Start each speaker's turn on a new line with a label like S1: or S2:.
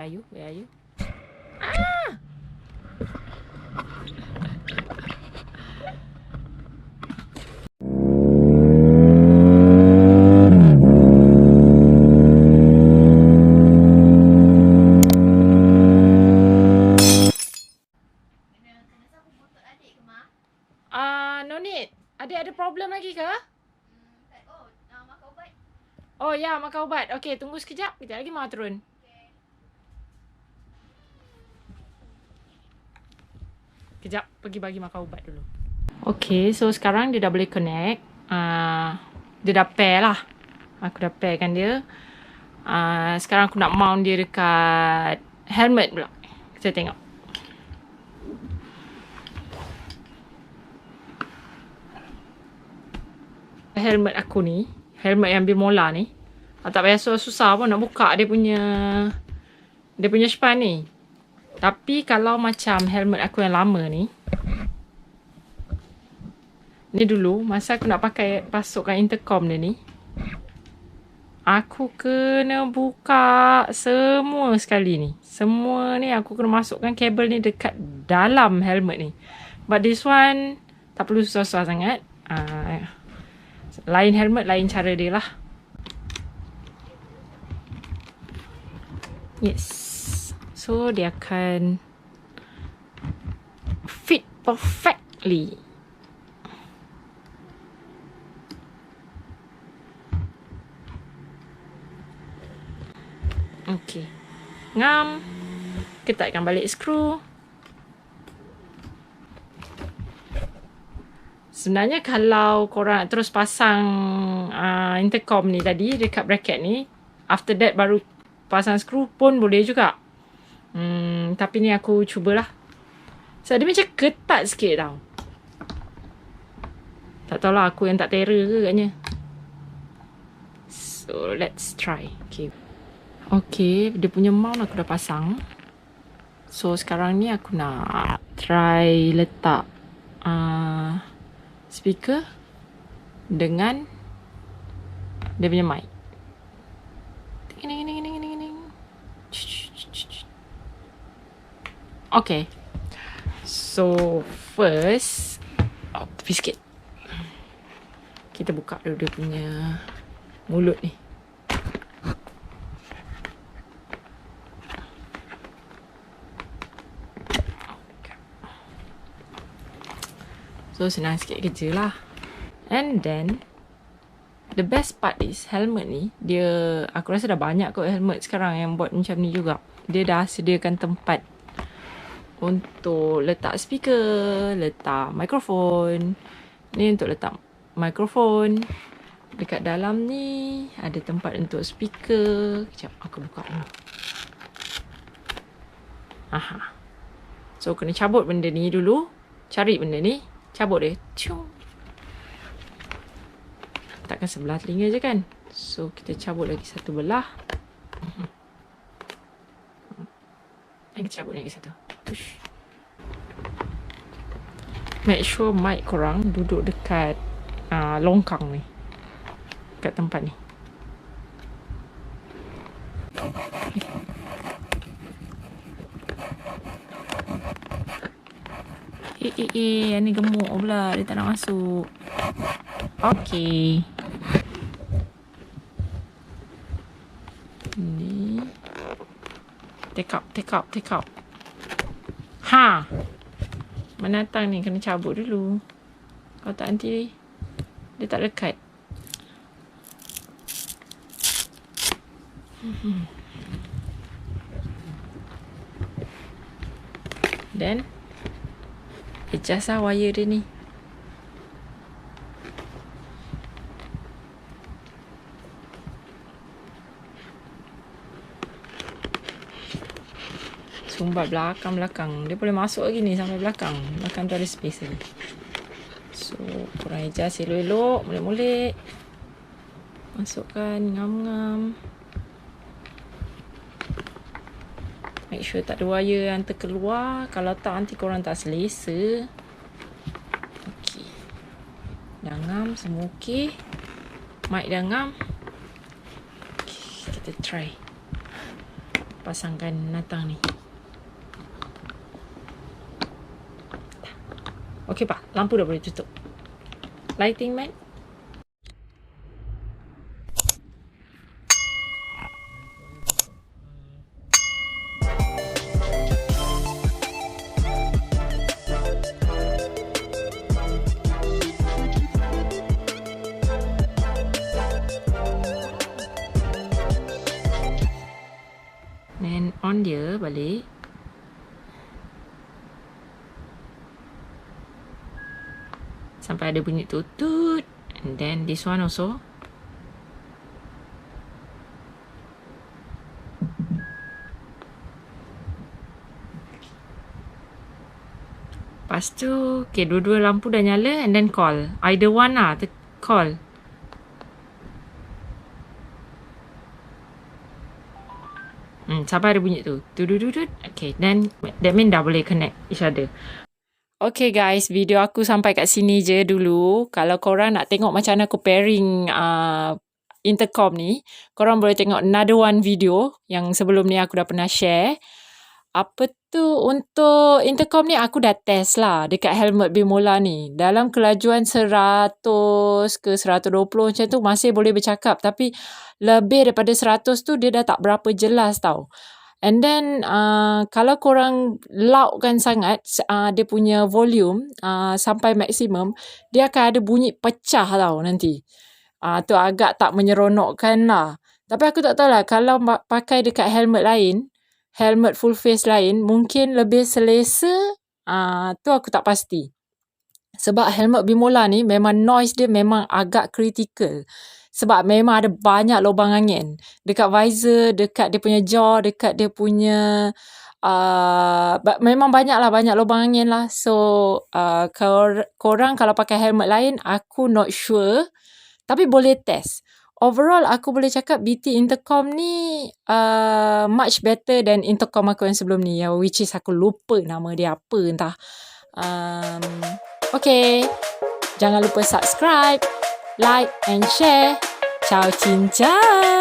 S1: Where are you? Ah! No need. Ada problem lagi ke?
S2: Makan ubat.
S1: Oh ya, makan ubat. Okey, tunggu sekejap. Kejap lagi mau turun. Kejap, pergi bagi makan ubat dulu. Okay, so sekarang dia dah boleh connect. Dia dah pair lah. Aku dah pairkan dia. Sekarang aku nak mount dia dekat helmet pula. Kita tengok. Helmet aku ni, helmet yang Bilmola ni, tak payah susah pun nak buka dia punya span ni. Tapi kalau macam helmet aku yang lama ni dulu masa aku nak pasukkan intercom dia ni, aku kena buka semua sekali ni. Semua ni aku kena masukkan kabel ni dekat dalam helmet ni. But this one tak perlu susah-susah sangat. Lain helmet, lain cara dia lah. Yes. So dia akan fit perfectly. Okay. Ngam. Ketatkan balik skru. Sebenarnya kalau korang terus pasang intercom ni tadi dekat bracket ni, after that baru pasang skru pun boleh juga. Tapi ni aku cubalah. So dia macam ketat sikit tau. Tak tahulah aku yang tak terror ke katnya. So let's try. Okay, dia punya mount aku dah pasang. So sekarang ni aku nak try letak speaker dengan dia punya mic. Okay. So first, tepi sikit. Kita buka dulu dia punya mulut ni. So senang sikit kerja lah. And then the best part is helmet ni, dia aku rasa dah banyak kot helmet sekarang yang buat macam ni juga. Dia dah sediakan tempat untuk letak speaker, letak mikrofon. Ni untuk letak mikrofon. Dekat dalam ni ada tempat untuk speaker. Sekejap aku buka dulu. Aha. So kena cabut benda ni dulu. Cari benda ni, cabut dia. Cium. Takkan sebelah telinga je kan. So kita cabut lagi satu belah. Kita cabut lagi satu. Push. Make sure mic korang duduk dekat longkang ni. Dekat tempat ni. Yang ni gemuk pula. Dia tak nak masuk. Okay. Ni. Take out. Ha! Menatang ni kena cabut dulu. Kalau tak nanti dia tak lekat. Then adjust lah wire dia ni. Sumbat belakang. Dia boleh masuk lagi ni sampai belakang. Belakang tu ada space lagi. So korang adjust elok-elok. Molek-molek. Masukkan ngam-ngam. Make sure tak ada wire yang terkeluar. Kalau tak nanti korang tak selesa. Okay. Dah ngam semua okay. Mic dah ngam. Okay, kita try. pasangkan natang ni. Okey pak, lampu dah boleh tutup. Lighting man. Then on dia balik. Sampai ada bunyi tutut. And then this one also. Lepas tu, okay, dua-dua lampu dah nyala and then call. Either one lah, call. Sampai ada bunyi tu. Tudududud. Okay, then that mean dah boleh connect each other. Okay guys, video aku sampai kat sini je dulu. Kalau korang nak tengok macam mana aku pairing intercom ni, korang boleh tengok another one video yang sebelum ni aku dah pernah share. Apa tu, untuk intercom ni aku dah test lah dekat helmet Bilmola ni. Dalam kelajuan 100 ke 120 macam tu masih boleh bercakap. Tapi lebih daripada 100 tu dia dah tak berapa jelas tau. And then kalau korang loudkan sangat dia punya volume sampai maksimum, dia akan ada bunyi pecah tau nanti. Tu agak tak menyeronokkan lah. Tapi aku tak tahu lah kalau pakai dekat helmet lain, helmet full face lain, mungkin lebih selesa. Tu aku tak pasti. Sebab helmet Bilmola ni memang noise dia memang agak critical. Sebab memang ada banyak lubang angin. Dekat visor, dekat dia punya jaw, dekat dia punya... memang banyak lubang angin lah. So, korang kalau pakai helmet lain, aku not sure. Tapi boleh test. Overall, aku boleh cakap BT intercom ni much better than intercom aku yang sebelum ni. Which is aku lupa nama dia apa entah. Okay. Jangan lupa subscribe, like and share. Ciao, cincang.